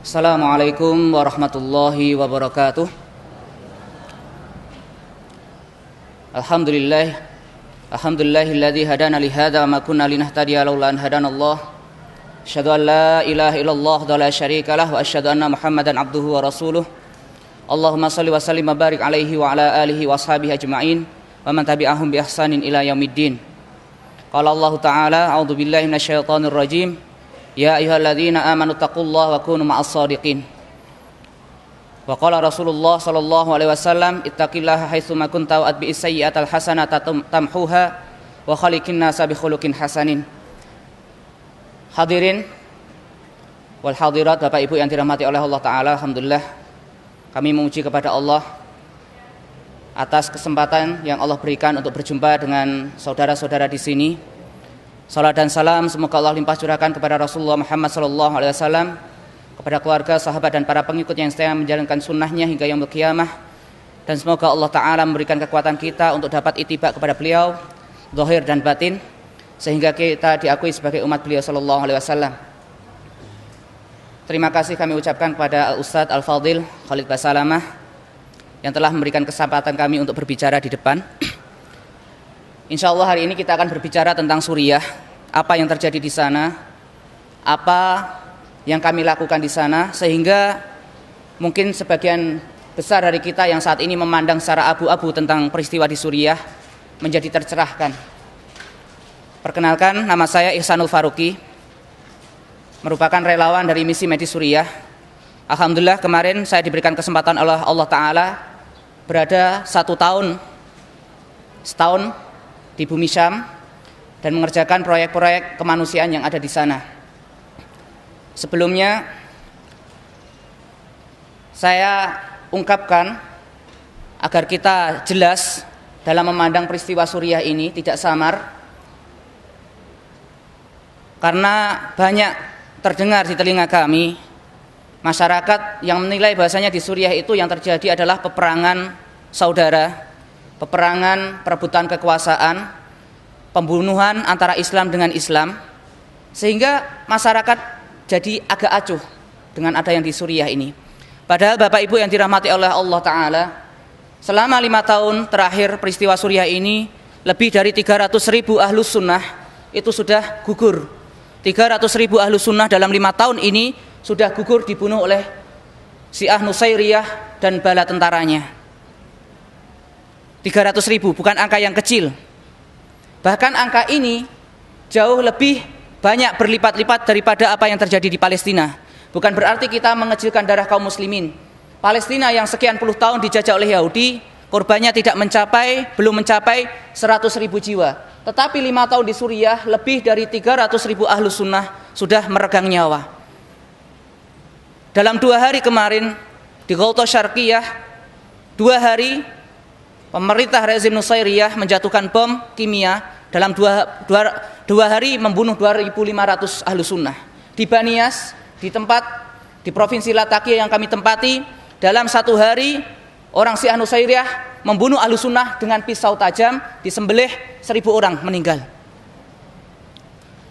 Assalamualaikum warahmatullahi wabarakatuh. Alhamdulillahilladzi hadana li hadza wa ma kunna linahtadiya laula an hadanallah. Asyhadu an la ilaha illallah wa la syarikalah wa asyhadu anna Muhammadan abduhu wa rasuluh. Allahumma shalli wa sallim wa barik alaihi wa ala alihi wa ashabihi ajma'in wa man tabi'ahum bi ihsanin ila yaumiddin. Qala Allah Ta'ala, a'udzu billahi minasyaitonir rajim. Ya ayyuhalladzina amanu taqullaha wa kunu ma'as shadiqin. Wa qala Rasulullah sallallahu alaihi wasallam, ittaqillaha haitsu ma kunta wa atbi'is sayyi'atal hasanata tamhuha wa khaliqin nasa bi khuluqin hasanin. Hadirin wal hadirat, Bapak Ibu yang dirahmati oleh Allah Ta'ala, alhamdulillah kami memuji kepada Allah atas kesempatan yang Allah berikan untuk berjumpa dengan saudara-saudara di sini. Salat dan salam semoga Allah limpah curahkan kepada Rasulullah Muhammad sallallahu alaihi wasallam, kepada keluarga, sahabat dan para pengikut yang setia menjalankan sunnahnya hingga yaumul qiyamah. Dan semoga Allah Ta'ala memberikan kekuatan kita untuk dapat ittiba kepada beliau zahir dan batin, sehingga kita diakui sebagai umat beliau sallallahu alaihi wasallam. Terima kasih kami ucapkan kepada Ustadz Al-Fadil Khalid Basalamah yang telah memberikan kesempatan kami untuk berbicara di depan. Insyaallah hari ini kita akan berbicara tentang Suriah, apa yang terjadi di sana, apa yang kami lakukan di sana, sehingga mungkin sebagian besar dari kita yang saat ini memandang secara abu-abu tentang peristiwa di Suriah menjadi tercerahkan. Perkenalkan, nama saya Ihsanul Faruqi, merupakan relawan dari misi medis Suriah. Alhamdulillah kemarin saya diberikan kesempatan oleh Allah Ta'ala berada setahun di bumi Syam dan mengerjakan proyek-proyek kemanusiaan yang ada di sana. Sebelumnya saya ungkapkan agar kita jelas dalam memandang peristiwa Suriah ini, tidak samar, karena banyak terdengar di telinga kami masyarakat yang menilai bahasanya di Suriah itu yang terjadi adalah peperangan saudara, peperangan perebutan kekuasaan, pembunuhan antara Islam dengan Islam, sehingga masyarakat jadi agak acuh dengan ada yang di Suriah ini. Padahal Bapak Ibu yang dirahmati oleh Allah Ta'ala, selama 5 tahun terakhir peristiwa Suriah ini, lebih dari 300.000 ahlus sunnah itu sudah gugur. 300.000 ahlus sunnah dalam 5 tahun ini sudah gugur, dibunuh oleh Syiah Nusairiyah dan bala tentaranya. 300.000 bukan angka yang kecil. Bahkan angka ini jauh lebih banyak berlipat-lipat daripada apa yang terjadi di Palestina. Bukan berarti kita mengecilkan darah kaum muslimin. Palestina yang sekian puluh tahun dijajah oleh Yahudi, korbannya belum mencapai 100.000 jiwa. Tetapi 5 tahun di Suriah, lebih dari 300.000 ahlus sunnah sudah meregang nyawa. Dalam 2 hari kemarin di Ghouta Syarqiyah, 2 hari pemerintah rezim Nusairiyah menjatuhkan bom kimia, dalam 2 hari membunuh 2.500 ahlus sunnah. Di Banias, di Provinsi Latakia yang kami tempati, dalam 1 hari orang Syiah Nusairiyah membunuh ahlus sunnah dengan pisau tajam, disembelih 1.000 orang meninggal.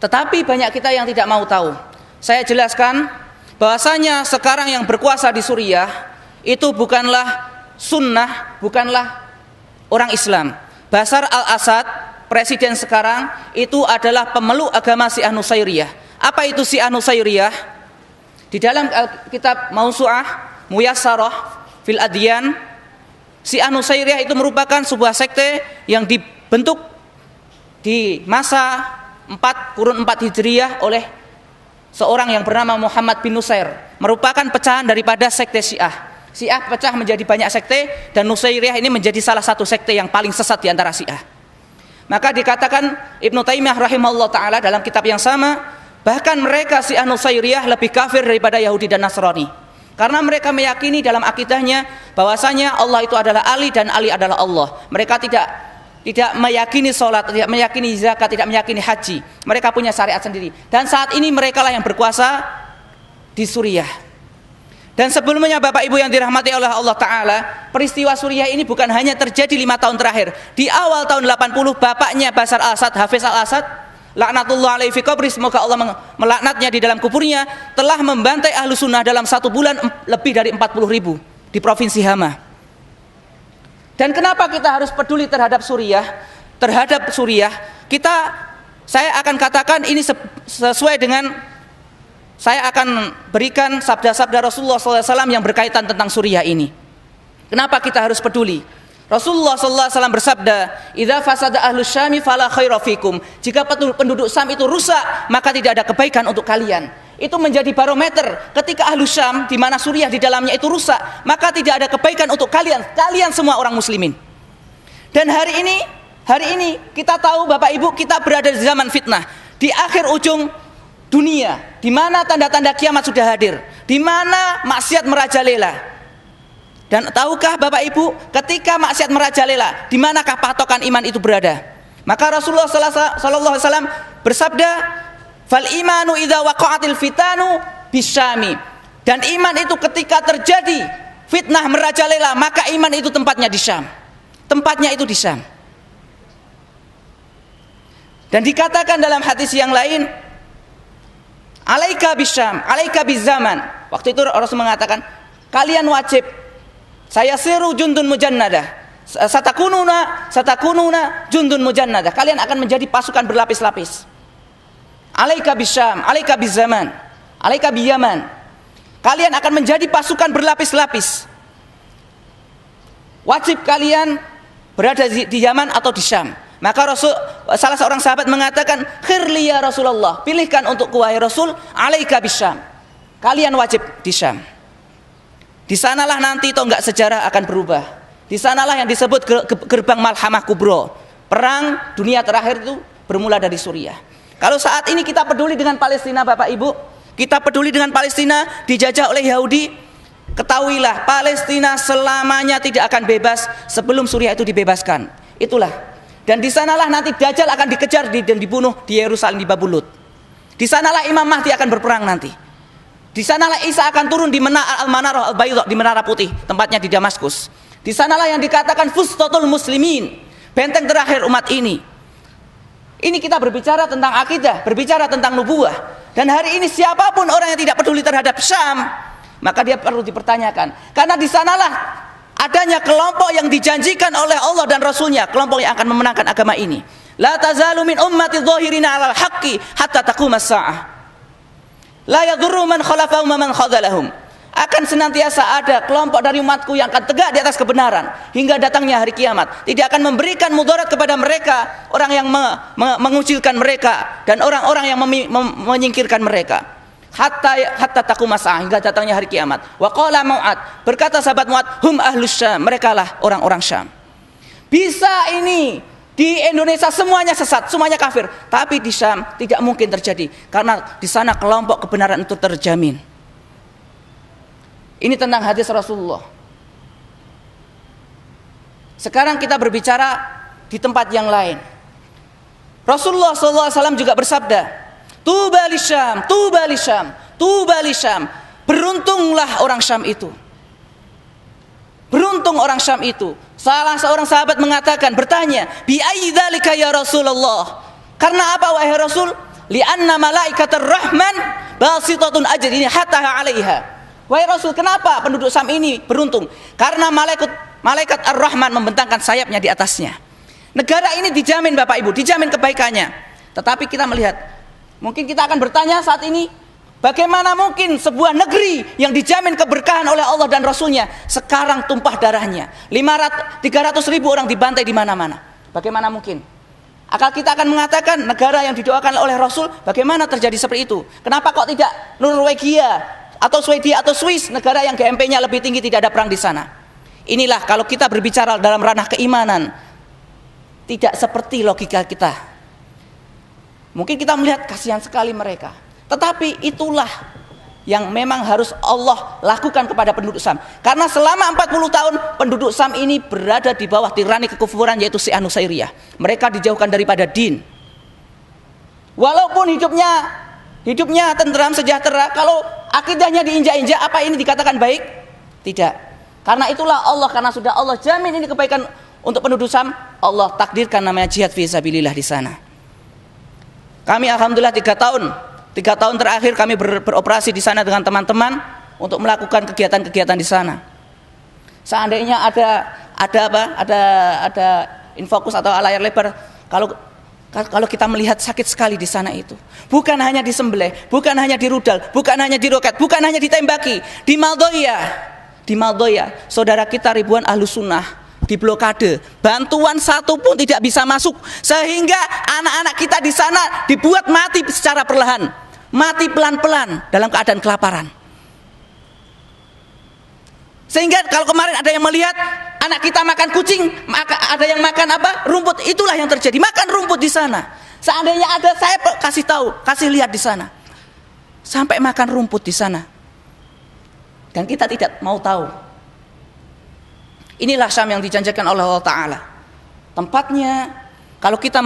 Tetapi banyak kita yang tidak mau tahu. Saya jelaskan bahwasanya sekarang yang berkuasa di Suriah itu bukanlah sunnah, bukanlah orang Islam. Bashar al-Assad, presiden sekarang, itu adalah pemeluk agama Syiah Nusairiyah. Apa itu Syiah Nusairiyah? Di dalam kitab Mausu'ah Muyassarah fil Adyan, Syiah Nusairiyah itu merupakan sebuah sekte yang dibentuk di masa 4 Hijriyah oleh seorang yang bernama Muhammad bin Nusair, merupakan pecahan daripada sekte Syiah. Syiah pecah menjadi banyak sekte, dan Nusairiyah ini menjadi salah satu sekte yang paling sesat di antara Syiah. Maka dikatakan Ibnu Taimiyah rahimahullah ta'ala dalam kitab yang sama, bahkan mereka Syiah Nusairiyah lebih kafir daripada Yahudi dan Nasrani, karena mereka meyakini dalam akidahnya bahwasanya Allah itu adalah Ali dan Ali adalah Allah. Mereka tidak meyakini sholat, tidak meyakini zakat, tidak meyakini haji. Mereka punya syariat sendiri, dan saat ini mereka lah yang berkuasa di Suriah. Dan sebelumnya Bapak Ibu yang dirahmati oleh Allah Ta'ala, peristiwa Suriah ini bukan hanya terjadi 5 tahun terakhir. Di awal tahun 80, bapaknya Bashar al-Assad, Hafiz al-Assad, laknatullah alaihi fi qabri, semoga Allah melaknatnya di dalam kuburnya, telah membantai ahlu sunnah dalam 1 bulan lebih dari 40.000 di provinsi Hama. Dan kenapa kita harus peduli terhadap Suriah? Terhadap Suriah, saya akan katakan ini sesuai dengan, saya akan berikan sabda-sabda Rasulullah SAW yang berkaitan tentang Suriah ini. Kenapa kita harus peduli? Rasulullah SAW bersabda, "Idza fasada ahlus Syami fala khaira fikum." Jika penduduk Syam itu rusak, maka tidak ada kebaikan untuk kalian. Itu menjadi barometer. Ketika ahlus Syam, di mana Suriah di dalamnya itu rusak, maka tidak ada kebaikan untuk kalian semua orang muslimin. Dan hari ini kita tahu Bapak Ibu, kita berada di zaman fitnah, di akhir ujung dunia, di mana tanda-tanda kiamat sudah hadir, di mana maksiat merajalela. Dan tahukah Bapak Ibu, ketika maksiat merajalela, di manakah patokan iman itu berada? Maka Rasulullah sallallahu alaihi wasallam bersabda, "Fal imanu idza waqa'atil fitanu bisyami." Dan iman itu ketika terjadi fitnah merajalela, maka iman itu tempatnya di Syam. Tempatnya itu di Syam. Dan dikatakan dalam hadis yang lain, "Alaika bisyam, alaika bizaman." Waktu itu Rasul mengatakan, kalian wajib, saya siru jundun mujannadah, satakununa jundun mujannadah. Kalian akan menjadi pasukan berlapis-lapis. Alaika bisyam, alaika bizaman, alaika biyaman. Kalian akan menjadi pasukan berlapis-lapis. Wajib kalian berada di Yaman atau di Syam. Maka salah seorang sahabat mengatakan, "Khirli ya Rasulullah, pilihkan untukku wahai Rasul, alaika bisyam." Kalian wajib di Syam. Di sanalah nanti tonggak sejarah akan berubah. Di sanalah yang disebut gerbang Malhamah Kubro. Perang dunia terakhir itu bermula dari Suriah. Kalau saat ini kita peduli dengan Palestina Bapak Ibu, kita peduli dengan Palestina dijajah oleh Yahudi, ketahuilah Palestina selamanya tidak akan bebas sebelum Suriah itu dibebaskan. Itulah. Dan di sanalah nanti Dajjal akan dikejar dan dibunuh di Yerusalem, di Babulut. Di sanalah Imam Mahdi akan berperang nanti. Di sanalah Isa akan turun di Al-Manarah Al-Bayda, di Menara Putih, tempatnya di Damaskus. Di sanalah yang dikatakan Fustatul Muslimin, benteng terakhir umat ini. Ini kita berbicara tentang akidah, berbicara tentang nubuah. Dan hari ini siapapun orang yang tidak peduli terhadap Syam, maka dia perlu dipertanyakan. Karena di sanalah adanya kelompok yang dijanjikan oleh Allah dan Rasulnya, kelompok yang akan memenangkan agama ini. La tazalu min ummati dhahirina 'alal haqqi hatta taqumas sa'ah. La yadurru man khalafahum man khadalahum. Akan senantiasa ada kelompok dari umatku yang akan tegak di atas kebenaran hingga datangnya hari kiamat. Tidak akan memberikan mudarat kepada mereka, orang yang mengucilkan mereka dan orang-orang yang menyingkirkan mereka. Hatta taqumas sa'ah, hingga datangnya hari kiamat. Wa qala Mu'ad, berkata sahabat Mu'ad, hum ahlus Syam, merekalah orang-orang Syam. Bisa ini di Indonesia semuanya sesat, semuanya kafir, tapi di Syam tidak mungkin terjadi karena di sana kelompok kebenaran itu terjamin. Ini tentang hadis Rasulullah. Sekarang kita berbicara di tempat yang lain. Rasulullah SAW juga bersabda, "Tuba li Syam, tuba li Syam, tuba li Syam." Beruntunglah orang Syam itu. Beruntung orang Syam itu. Salah seorang sahabat mengatakan, bertanya, "Bi ayyi dzalika ya Rasulullah?" Karena apa wahai Rasul? "Li'anna malaikatur rahman basitatun ajrini hatta 'alaiha." Wahai Rasul, kenapa penduduk Syam ini beruntung? Karena malaikat Ar-Rahman membentangkan sayapnya di atasnya. Negara ini dijamin Bapak Ibu, dijamin kebaikannya. Tetapi kita melihat, mungkin kita akan bertanya saat ini, bagaimana mungkin sebuah negeri yang dijamin keberkahan oleh Allah dan Rasulnya sekarang tumpah darahnya, 300.000 orang dibantai di mana-mana? Bagaimana mungkin? Akal kita akan mengatakan negara yang didoakan oleh Rasul, bagaimana terjadi seperti itu? Kenapa kok tidak Norwegia atau Swedia atau Swiss, negara yang GMP-nya lebih tinggi, tidak ada perang di sana? Inilah kalau kita berbicara dalam ranah keimanan, tidak seperti logika kita. Mungkin kita melihat kasihan sekali mereka. Tetapi itulah yang memang harus Allah lakukan kepada penduduk Syam. Karena selama 40 tahun penduduk Syam ini berada di bawah tirani kekufuran, yaitu Syiah Nusairiyah. Mereka dijauhkan daripada din. Walaupun hidupnya tenteram, sejahtera, kalau akidahnya diinjak-injak, apa ini dikatakan baik? Tidak. Karena itulah Allah, karena sudah Allah jamin ini kebaikan untuk penduduk Syam, Allah takdirkan namanya jihad fi sabilillah di sana. Kami alhamdulillah 3 tahun terakhir kami beroperasi di sana dengan teman-teman untuk melakukan kegiatan-kegiatan di sana. Seandainya ada infokus atau layar lebar, kalau kita melihat sakit sekali di sana itu, bukan hanya disembelih, bukan hanya dirudal, bukan hanya diroket, bukan hanya ditembaki, di Maldoya, saudara kita ribuan Ahlus Sunnah diblokade, bantuan satu pun tidak bisa masuk, sehingga anak-anak kita di sana dibuat mati secara perlahan, mati pelan-pelan dalam keadaan kelaparan. Sehingga kalau kemarin ada yang melihat anak kita makan kucing, ada yang makan apa? Rumput. Itulah yang terjadi. Makan rumput di sana. Seandainya ada, saya kasih lihat di sana. Sampai makan rumput di sana. Dan kita tidak mau tahu. Inilah Syam yang dijanjikan oleh Allah Ta'ala. Tempatnya, kalau kita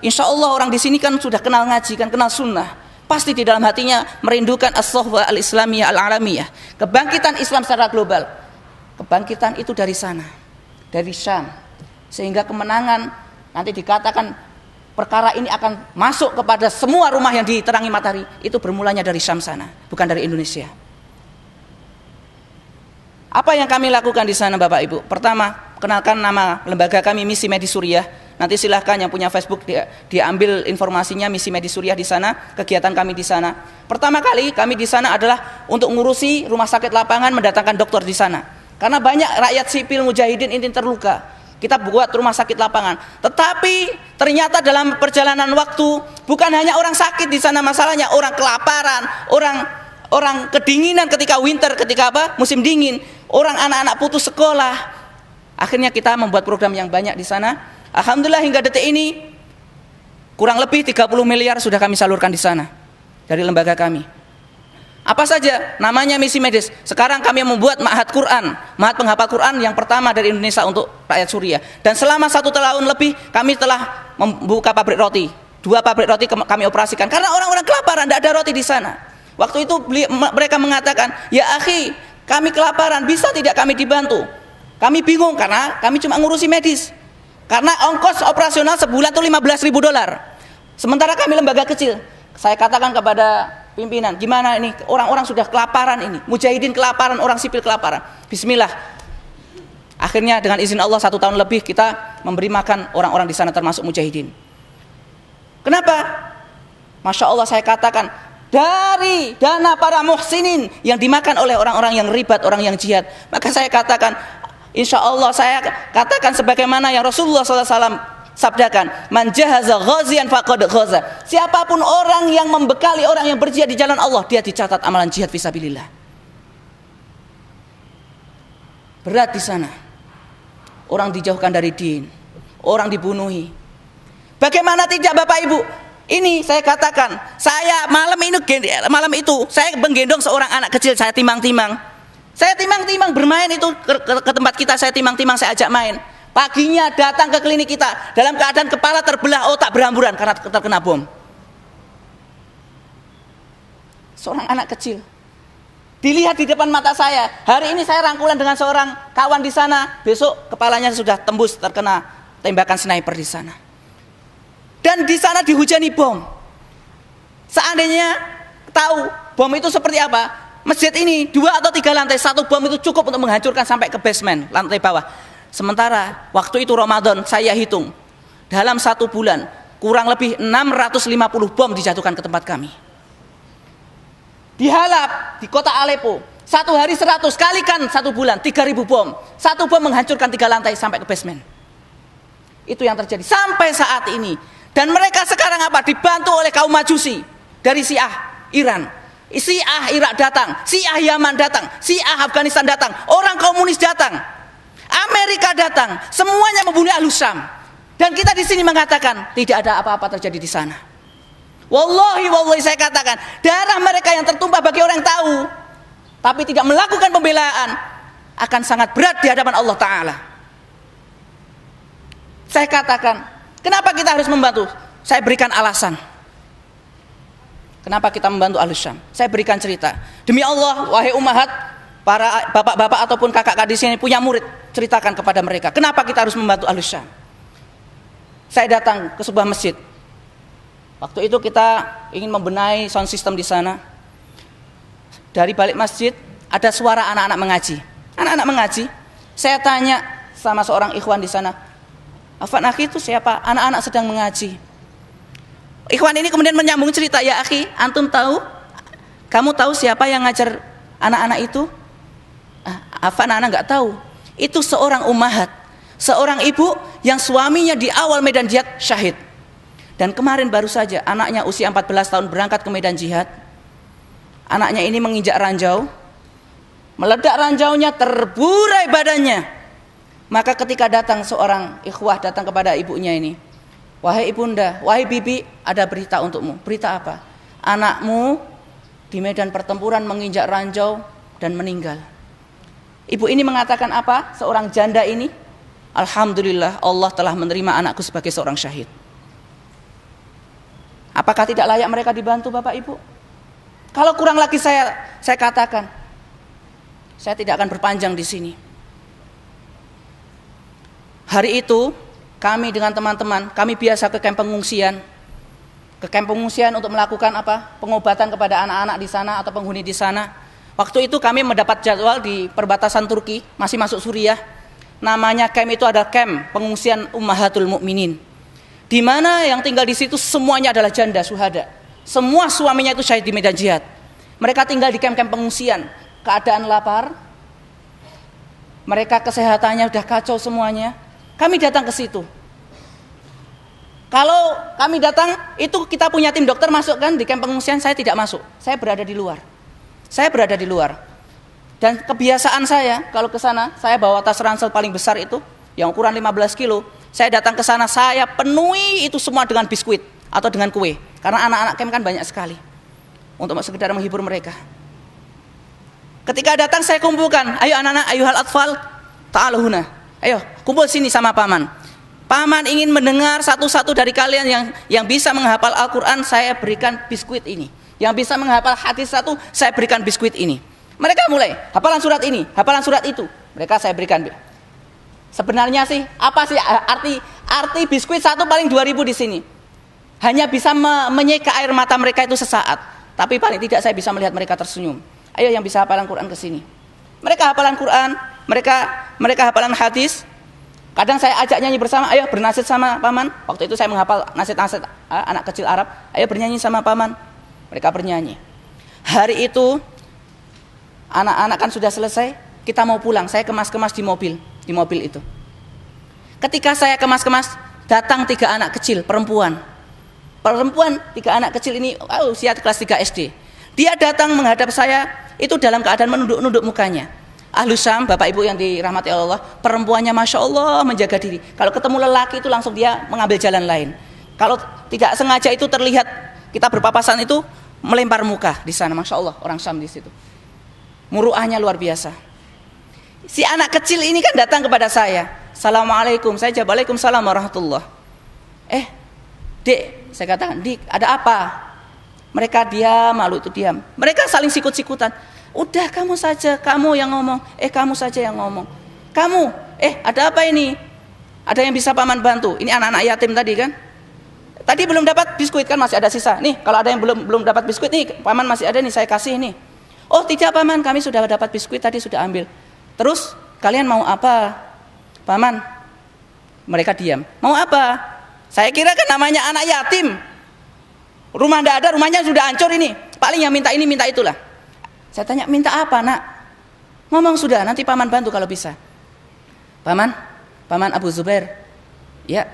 insya Allah orang di sini kan sudah kenal ngaji, kan kenal sunnah. Pasti di dalam hatinya merindukan as-sohbah al-islamiyah al-alamiyah. Kebangkitan Islam secara global. Kebangkitan itu dari sana, dari Syam, sehingga kemenangan nanti dikatakan perkara ini akan masuk kepada semua rumah yang diterangi matahari. Itu bermulanya dari Syam sana, bukan dari Indonesia. Apa yang kami lakukan di sana Bapak Ibu? Pertama, kenalkan nama lembaga kami, Misi Medis Suriah. Nanti silahkan yang punya Facebook diambil informasinya, Misi Medis Suriah di sana, kegiatan kami di sana. Pertama kali kami di sana adalah untuk ngurusi rumah sakit lapangan, mendatangkan dokter di sana. Karena banyak rakyat sipil mujahidin ini terluka. Kita buat rumah sakit lapangan. Tetapi ternyata dalam perjalanan waktu, bukan hanya orang sakit di sana masalahnya, orang kelaparan, orang kedinginan ketika winter, ketika musim dingin, orang anak-anak putus sekolah. Akhirnya kita membuat program yang banyak di sana. Alhamdulillah hingga detik ini kurang lebih 30 miliar sudah kami salurkan di sana dari lembaga kami. Apa saja? Namanya Misi Medis. Sekarang kami membuat ma'had Quran, ma'had penghafal Quran yang pertama dari Indonesia untuk rakyat Suriah. Dan selama 1 tahun lebih kami telah membuka pabrik roti. 2 pabrik roti kami operasikan karena orang-orang kelaparan, tidak ada roti di sana. Waktu itu mereka mengatakan, ya akhi, kami kelaparan, bisa tidak kami dibantu? Kami bingung karena kami cuma ngurusi medis. Karena ongkos operasional sebulan itu $15.000. Sementara kami lembaga kecil. Saya katakan kepada pimpinan, gimana ini orang-orang sudah kelaparan ini, mujahidin kelaparan, orang sipil kelaparan. Bismillah. Akhirnya dengan izin Allah 1 tahun lebih kita memberi makan orang-orang di sana termasuk mujahidin. Kenapa? Masya Allah saya katakan dari dana para muhsinin yang dimakan oleh orang-orang yang ribat, orang yang jihad. Maka saya katakan, insya Allah saya katakan sebagaimana yang Rasulullah SAW sabdakan, man jahaza ghazian faqad ghaza. Siapapun orang yang membekali orang yang berjihad di jalan Allah, dia dicatat amalan jihad fisabilillah. Berat di sana. Orang dijauhkan dari din, orang dibunuhi. Bagaimana tidak Bapak Ibu? Ini saya katakan, saya malam itu saya menggendong seorang anak kecil, saya timang-timang. Saya timang-timang bermain itu ke tempat kita, saya timang-timang, saya ajak main. Paginya datang ke klinik kita dalam keadaan kepala terbelah, otak berhamburan karena terkena bom. Seorang anak kecil dilihat di depan mata saya. Hari ini saya rangkulan dengan seorang kawan di sana, besok kepalanya sudah tembus terkena tembakan sniper di sana. Dan di sana dihujani bom. Seandainya tahu bom itu seperti apa, masjid ini 2 atau 3 lantai, 1 bom itu cukup untuk menghancurkan sampai ke basement, lantai bawah. Sementara waktu itu Ramadan, saya hitung dalam 1 bulan kurang lebih 650 bom dijatuhkan ke tempat kami. Di Halab, di kota Aleppo, 1 hari 100, kalikan 1 bulan 3.000 bom. 1 bom menghancurkan 3 lantai sampai ke basement. Itu yang terjadi sampai saat ini. Dan mereka sekarang apa? Dibantu oleh kaum Majusi dari Syiah Iran. Syiah Irak datang, Syiah Yaman datang, Syiah Afghanistan datang, orang komunis datang. Amerika datang, semuanya membunuh Ahlus Syam. Dan kita di sini mengatakan tidak ada apa-apa terjadi di sana. Wallahi saya katakan, darah mereka yang tertumpah bagi orang yang tahu, tapi tidak melakukan pembelaan, akan sangat berat di hadapan Allah Ta'ala. Saya katakan, kenapa kita harus membantu? Saya berikan alasan. Kenapa kita membantu Ahlus Syam? Saya berikan cerita. Demi Allah, wahai ummahat, para bapak-bapak ataupun kakak-kakak di sini punya murid, ceritakan kepada mereka kenapa kita harus membantu Ahlus Syam. Saya datang ke sebuah masjid. Waktu itu kita ingin membenahi sound system di sana. Dari balik masjid ada suara anak-anak mengaji. Anak-anak mengaji. Saya tanya sama seorang ikhwan di sana, "Afan akhi itu siapa?" Anak-anak sedang mengaji. Ikhwan ini kemudian menyambung cerita, "Ya akhi, antum tahu? Kamu tahu siapa yang ngajar anak-anak itu?" Afan, anak nggak tahu. Itu seorang ummahat, seorang ibu yang suaminya di awal medan jihad syahid. Dan kemarin baru saja anaknya usia 14 tahun berangkat ke medan jihad. Anaknya ini menginjak ranjau, meledak ranjaunya, terburai badannya. Maka ketika datang seorang ikhwah datang kepada ibunya ini, "Wahai ibunda, wahai bibi, ada berita untukmu." "Berita apa?" "Anakmu di medan pertempuran menginjak ranjau dan meninggal." Ibu ini mengatakan apa? Seorang janda ini, "Alhamdulillah, Allah telah menerima anakku sebagai seorang syahid." Apakah tidak layak mereka dibantu, Bapak Ibu? Kalau kurang lagi saya katakan, saya tidak akan berpanjang di sini. Hari itu kami dengan teman-teman, kami biasa ke kamp pengungsian. Ke kamp pengungsian untuk melakukan apa? Pengobatan kepada anak-anak di sana atau penghuni di sana. Waktu itu kami mendapat jadwal di perbatasan Turki, masih masuk Suriah. Namanya camp itu ada camp pengungsian Ummahatul Mukminin, di mana yang tinggal di situ semuanya adalah janda syuhada. Semua suaminya itu syahid di medan jihad. Mereka tinggal di camp-camp pengungsian, keadaan lapar, mereka kesehatannya sudah kacau semuanya. Kami datang ke situ. Kalau kami datang, itu kita punya tim dokter masuk kan di camp pengungsian, saya tidak masuk. Saya berada di luar. Dan kebiasaan saya kalau ke sana, saya bawa tas ransel paling besar itu, yang ukuran 15 kilo. Saya datang ke sana, saya penuhi itu semua dengan biskuit atau dengan kue. Karena anak-anak camp kan banyak sekali. Untuk sekedar menghibur mereka. Ketika datang saya kumpulkan, "Ayo anak-anak, ayuhal atfal, ta'alu huna. Ayo, kumpul sini sama paman. Paman ingin mendengar satu-satu dari kalian yang bisa menghafal Al-Quran, saya berikan biskuit ini. Yang bisa menghafal hadis satu, saya berikan biskuit ini." Mereka mulai, hafalan surat ini, hafalan surat itu. Mereka saya berikan. Sebenarnya sih, apa sih arti biskuit satu paling 2.000 di sini. Hanya bisa menyeka air mata mereka itu sesaat. Tapi paling tidak saya bisa melihat mereka tersenyum. "Ayo yang bisa hafalan Quran ke sini." Mereka hafalan Quran, mereka hafalan hadis. Kadang saya ajak nyanyi bersama, "Ayo bernasihat sama paman." Waktu itu saya menghafal nasihat-nasihat anak kecil Arab. "Ayo bernyanyi sama paman." Mereka bernyanyi. Hari itu anak-anak kan sudah selesai, kita mau pulang. Saya kemas-kemas di mobil itu. Ketika saya kemas-kemas, datang 3 anak kecil perempuan 3 anak kecil ini usia kelas 3 SD. Dia datang menghadap saya itu dalam keadaan menunduk-nunduk mukanya. Ahlus Syam, Bapak Ibu yang dirahmati Allah, perempuannya Masya Allah menjaga diri. Kalau ketemu lelaki itu langsung dia mengambil jalan lain. Kalau tidak sengaja itu terlihat kita berpapasan itu melempar muka di sana. Masya Allah, orang Syam di situ. Muruahnya luar biasa. Si anak kecil ini kan datang kepada saya. "Assalamualaikum." Saya jawab, "Waalaikumsalam warahmatullah." "Dek," saya katakan, "Dik, ada apa?" Mereka diam, malu itu diam. Mereka saling sikut-sikutan. "Udah kamu saja, kamu yang ngomong. Kamu saja yang ngomong. Kamu, ada apa ini? Ada yang bisa paman bantu?" Ini anak-anak yatim tadi kan. Tadi belum dapat biskuit kan, masih ada sisa. "Nih, kalau ada yang belum dapat biskuit nih, paman masih ada nih, saya kasih nih." "Oh tidak paman, kami sudah dapat biskuit tadi, sudah ambil." "Terus kalian mau apa paman?" Mereka diam. "Mau apa?" Saya kira kan namanya anak yatim, rumah tidak ada, rumahnya sudah hancur ini, paling yang minta ini minta itulah. Saya tanya, "Minta apa nak?" "Ngomong sudah, nanti paman bantu kalau bisa." Paman Abu Zubair." "Ya,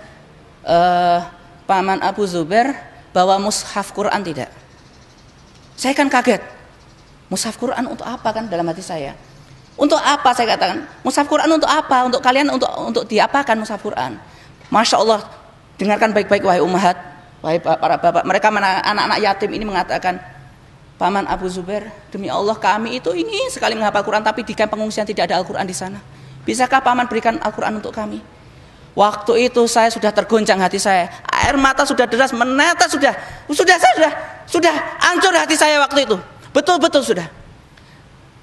Paman Abu Zubair bawa mushaf Quran tidak?" Saya kan kaget. Mushaf Quran untuk apa kan dalam hati saya? Untuk apa saya katakan? Mushaf Quran untuk apa? Untuk kalian untuk diapakan mushaf Quran? Masya Allah, dengarkan baik-baik wahai ummahat, wahai para bapak. Mereka anak-anak yatim ini mengatakan, "Paman Abu Zubair, demi Allah kami itu ingin sekali menghafal Quran, tapi di kamp pengungsian tidak ada Al-Quran di sana. Bisakah paman berikan Al-Quran untuk kami?" Waktu itu saya sudah tergoncang hati saya. Air mata sudah deras menetes, sudah hancur hati saya waktu itu. Betul-betul sudah.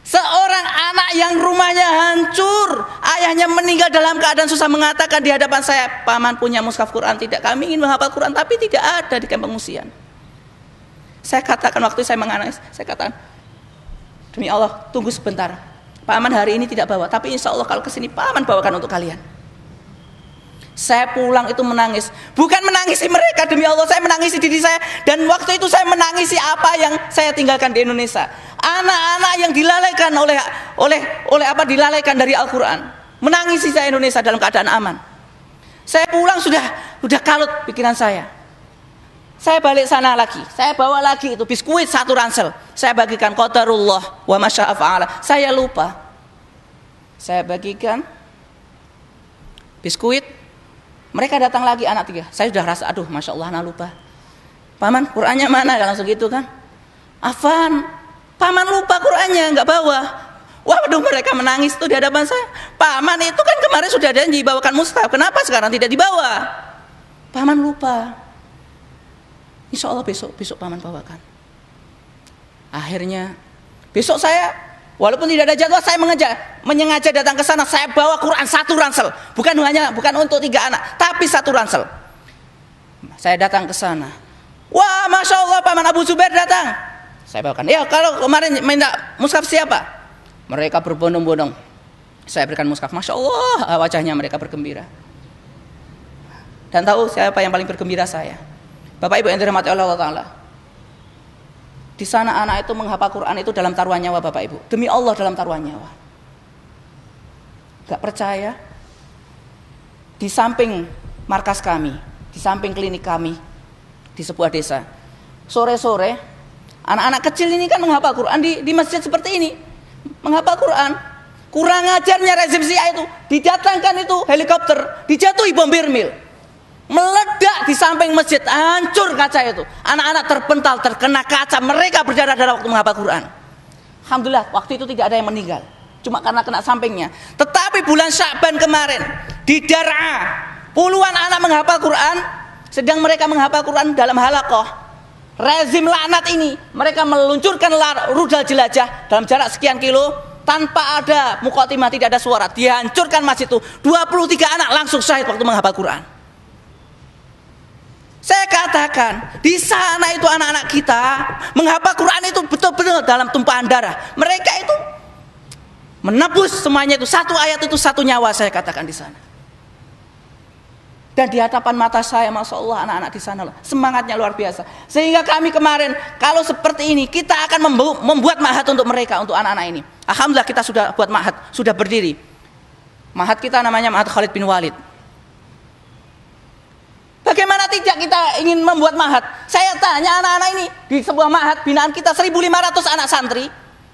Seorang anak yang rumahnya hancur, ayahnya meninggal dalam keadaan susah, mengatakan di hadapan saya, paman punya mushaf Quran tidak? Kami ingin menghafal Quran tapi tidak ada di kamp pengungsian. Saya katakan waktu saya menangis, saya katakan, demi Allah, tunggu sebentar. Paman hari ini tidak bawa, tapi insya Allah kalau kesini paman bawakan untuk kalian. Saya pulang itu menangis, bukan menangisi mereka, demi Allah saya menangisi diri saya. Dan waktu itu saya menangisi apa yang saya tinggalkan di Indonesia. Anak-anak yang dilalaikan dilalaikan dari Al-Quran. Menangisi saya Indonesia dalam keadaan aman. Saya pulang sudah kalut pikiran saya. Saya balik sana lagi, saya bawa lagi itu biskuit 1 ransel. Saya bagikan, qadarullah wa masya'a fa'ala. Saya lupa. Saya bagikan biskuit. Mereka datang lagi anak 3. Saya sudah rasa, aduh Masya Allah anak lupa. Paman Qurannya mana? Langsung gitu kan. Afan, paman lupa Qurannya, nggak bawa. Waduh, mereka menangis tuh di hadapan saya. Paman itu kan kemarin sudah janji bawakan mushaf, kenapa sekarang tidak dibawa? Paman lupa. Insya Allah besok paman bawakan. Akhirnya besok saya, walaupun tidak ada jadwal, saya menyengaja datang ke sana. Saya bawa Quran 1 ransel, bukan untuk 3 anak, tapi 1 ransel. Saya datang ke sana. Wah, Masya Allah, paman Abu Zubair datang. Saya bawakan. Ya, kalau kemarin minta mushaf siapa? Mereka berbondong-bondong. Saya berikan mushaf. Masya Allah, wajahnya mereka bergembira. Dan tahu siapa yang paling bergembira? Saya. Bapak Ibu yang dirahmati Allah Ta'ala. Di sana anak itu menghafal Quran itu dalam taruhan nyawa, Bapak Ibu. Demi Allah dalam taruhan nyawa. Gak percaya? Di samping markas kami, di samping klinik kami, di sebuah desa, sore-sore, anak-anak kecil ini kan menghafal Quran di masjid seperti ini. Menghafal Quran. Kurang ajarnya rezim Syiah itu, didatangkan itu helikopter, dijatuhi bom Birmil. Meledak di samping masjid, hancur kaca itu. Anak-anak terpental, terkena kaca, mereka berdarah-darah waktu menghafal Quran. Alhamdulillah waktu itu tidak ada yang meninggal, cuma karena kena sampingnya. Tetapi bulan Sya'ban kemarin di Dar'a, puluhan anak menghafal Quran. Sedang mereka menghafal Quran dalam halaqah, rezim laknat ini mereka meluncurkan rudal jelajah dalam jarak sekian kilo tanpa ada muqaddimah, tidak ada suara, dihancurkan masjid itu. 23 anak langsung syahid waktu menghafal Quran. Saya katakan, di sana itu anak-anak kita menghafal Quran itu betul-betul dalam tumpahan darah. Mereka itu menebus semuanya itu, 1 ayat itu 1 nyawa, saya katakan di sana. Dan di hadapan mata saya, Masya Allah, anak-anak di sana loh, semangatnya luar biasa. Sehingga kami kemarin, kalau seperti ini, kita akan membuat ma'had untuk mereka, untuk anak-anak ini. Alhamdulillah kita sudah buat ma'had, sudah berdiri. Ma'had kita namanya Ma'had Khalid bin Walid. Bagaimana tidak kita ingin membuat ma'had? Saya tanya anak-anak ini di sebuah ma'had binaan kita 1.500 anak santri.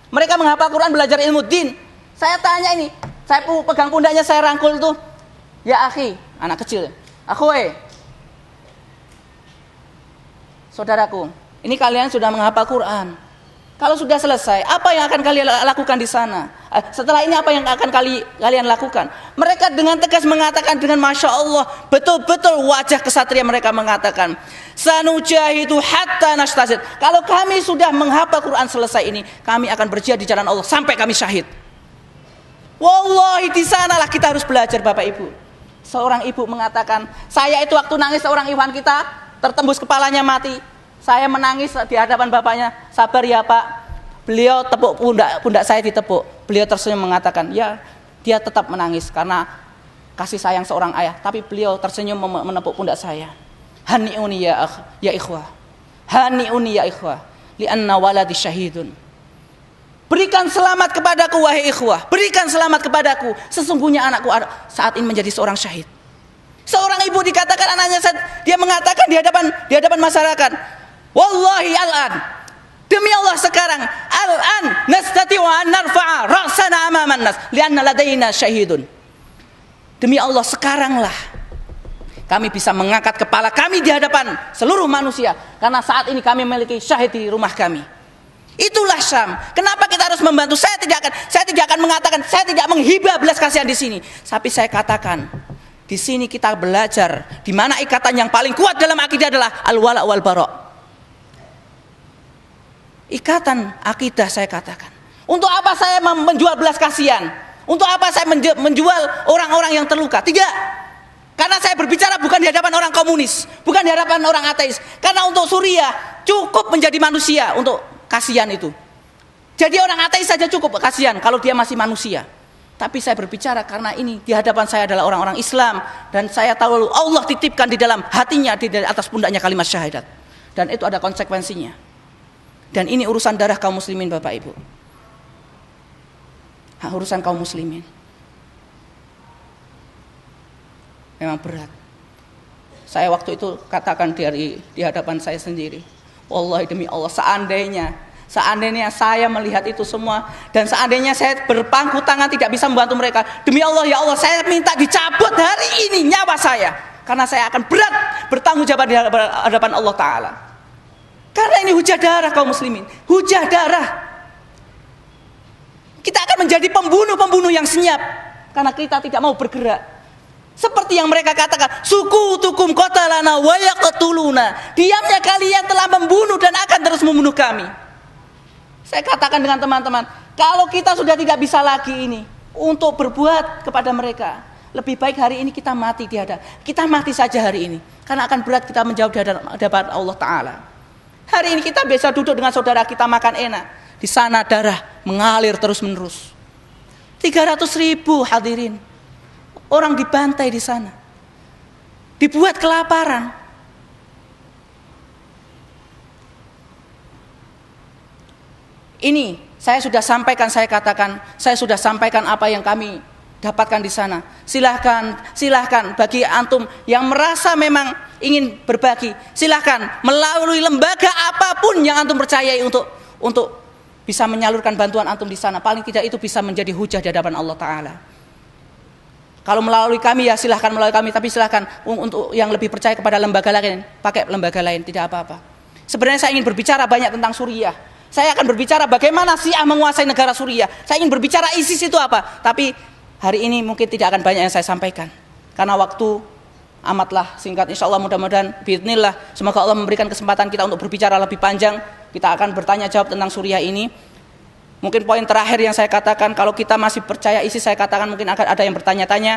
Mereka menghafal Quran, belajar ilmu din. Saya tanya ini, saya pegang pundaknya, saya rangkul tuh. Ya akhi, anak kecil. Akhway, saudaraku, ini kalian sudah menghafal Quran. Kalau sudah selesai, apa yang akan kalian lakukan di sana? Setelah ini apa yang akan kalian lakukan? Mereka dengan tegas mengatakan dengan Masya Allah, betul-betul wajah kesatria mereka mengatakan, sanujahidu hatta nastazid. Kalau kami sudah menghafal Quran selesai ini, kami akan berjihad di jalan Allah sampai kami syahid. Wallahi di sanalah kita harus belajar, Bapak Ibu. Seorang ibu mengatakan, saya itu waktu nangis seorang ikhwan kita tertembus kepalanya mati. Saya menangis di hadapan bapaknya, sabar ya Pak. Beliau tepuk pundak saya ditepuk. Beliau tersenyum mengatakan, ya dia tetap menangis karena kasih sayang seorang ayah. Tapi beliau tersenyum menepuk pundak saya. Hani'uni ya ikhwah. Hani'uni ya ikhwah. Lianna waladi syahidun. Berikan selamat kepadaku wahai ikhwah. Berikan selamat kepadaku. Sesungguhnya anakku saat ini menjadi seorang syahid. Seorang ibu dikatakan anaknya, dia mengatakan di hadapan masyarakat, wallahi al-an, demi Allah sekarang, al-an nastati'u an narfa'a ra'sana amaman nas lianna ladaina syahidun. Demi Allah sekaranglah kami bisa mengangkat kepala kami di hadapan seluruh manusia karena saat ini kami memiliki syahid di rumah kami. Itulah Syam. Kenapa kita harus membantu? Saya tidak akan mengatakan, saya tidak menghibah belas kasihan di sini. Tapi saya katakan, di sini kita belajar di mana ikatan yang paling kuat dalam akidah adalah al-wala wal bara'. Ikatan akidah saya katakan. Untuk apa saya menjual belas kasihan? Untuk apa saya menjual orang-orang yang terluka? Tidak. Karena saya berbicara bukan di hadapan orang komunis, bukan di hadapan orang ateis. Karena untuk Suriah cukup menjadi manusia untuk kasihan itu. Jadi orang ateis saja cukup kasihan kalau dia masih manusia. Tapi saya berbicara karena ini di hadapan saya adalah orang-orang Islam, dan saya tahu Allah titipkan di dalam hatinya, di atas pundaknya kalimat syahadat, dan itu ada konsekuensinya. Dan ini urusan darah kaum muslimin, Bapak Ibu. Urusan kaum muslimin memang berat. Saya waktu itu katakan di hadapan saya sendiri, wallahi demi Allah, seandainya saya melihat itu semua, dan seandainya saya berpangku tangan tidak bisa membantu mereka, demi Allah, ya Allah, saya minta dicabut hari ini nyawa saya, karena saya akan berat bertanggung jawab di hadapan Allah Ta'ala. Karena ini hujah darah kaum muslimin, hujah darah. Kita akan menjadi pembunuh-pembunuh yang senyap karena kita tidak mau bergerak. Seperti yang mereka katakan, suku tukum qatalana wa yaqtuluna. Diamnya kalian telah membunuh dan akan terus membunuh kami. Saya katakan dengan teman-teman, kalau kita sudah tidak bisa lagi ini untuk berbuat kepada mereka, lebih baik hari ini kita mati kita mati saja hari ini, karena akan berat kita menjawab di hadapan Allah Ta'ala. Hari ini kita bisa duduk dengan saudara kita makan enak, di sana darah mengalir terus menerus. 300.000 hadirin, orang dibantai di sana, dibuat kelaparan. Ini saya sudah sampaikan, saya sudah sampaikan apa yang kami dapatkan di sana. Silahkan bagi antum yang merasa memang ingin berbagi, silahkan melalui lembaga apapun yang antum percayai untuk bisa menyalurkan bantuan antum di sana. Paling tidak itu bisa menjadi hujah di hadapan Allah Ta'ala. Kalau melalui kami ya silahkan melalui kami, tapi silahkan untuk yang lebih percaya kepada lembaga lain, pakai lembaga lain, tidak apa-apa. Sebenarnya saya ingin berbicara banyak tentang Suriah. Saya akan berbicara bagaimana Syiah menguasai negara Suriah. Saya ingin berbicara ISIS itu apa. Tapi hari ini mungkin tidak akan banyak yang saya sampaikan, karena waktu amatlah singkat. Insya Allah mudah-mudahan biidznillah, semoga Allah memberikan kesempatan kita untuk berbicara lebih panjang. Kita akan bertanya jawab tentang Suriah ini. Mungkin poin terakhir yang saya katakan, kalau kita masih percaya ISIS, saya katakan mungkin akan ada yang bertanya-tanya,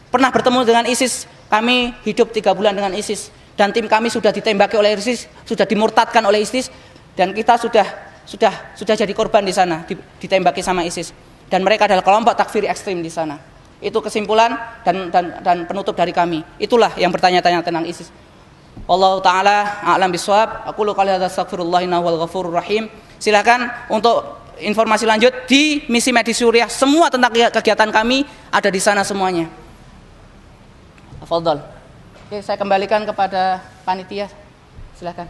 pernah bertemu dengan ISIS? Kami hidup 3 bulan dengan ISIS, dan tim kami sudah ditembaki oleh ISIS, sudah dimurtadkan oleh ISIS, dan kita sudah jadi korban di sana, ditembaki sama ISIS. Dan mereka adalah kelompok takfiri ekstrim di sana. Itu kesimpulan dan penutup dari kami. Itulah yang bertanya-tanya tentang ISIS. Wallahu ta'ala a'lam bishawab. Aqulu qouli hadza astaghfirullah innahu wal ghafurur rahim. Silakan untuk informasi lanjut di Misi Medis Suriah, semua tentang kegiatan kami ada di sana semuanya. Afdal. Oke, saya kembalikan kepada panitia. Silakan.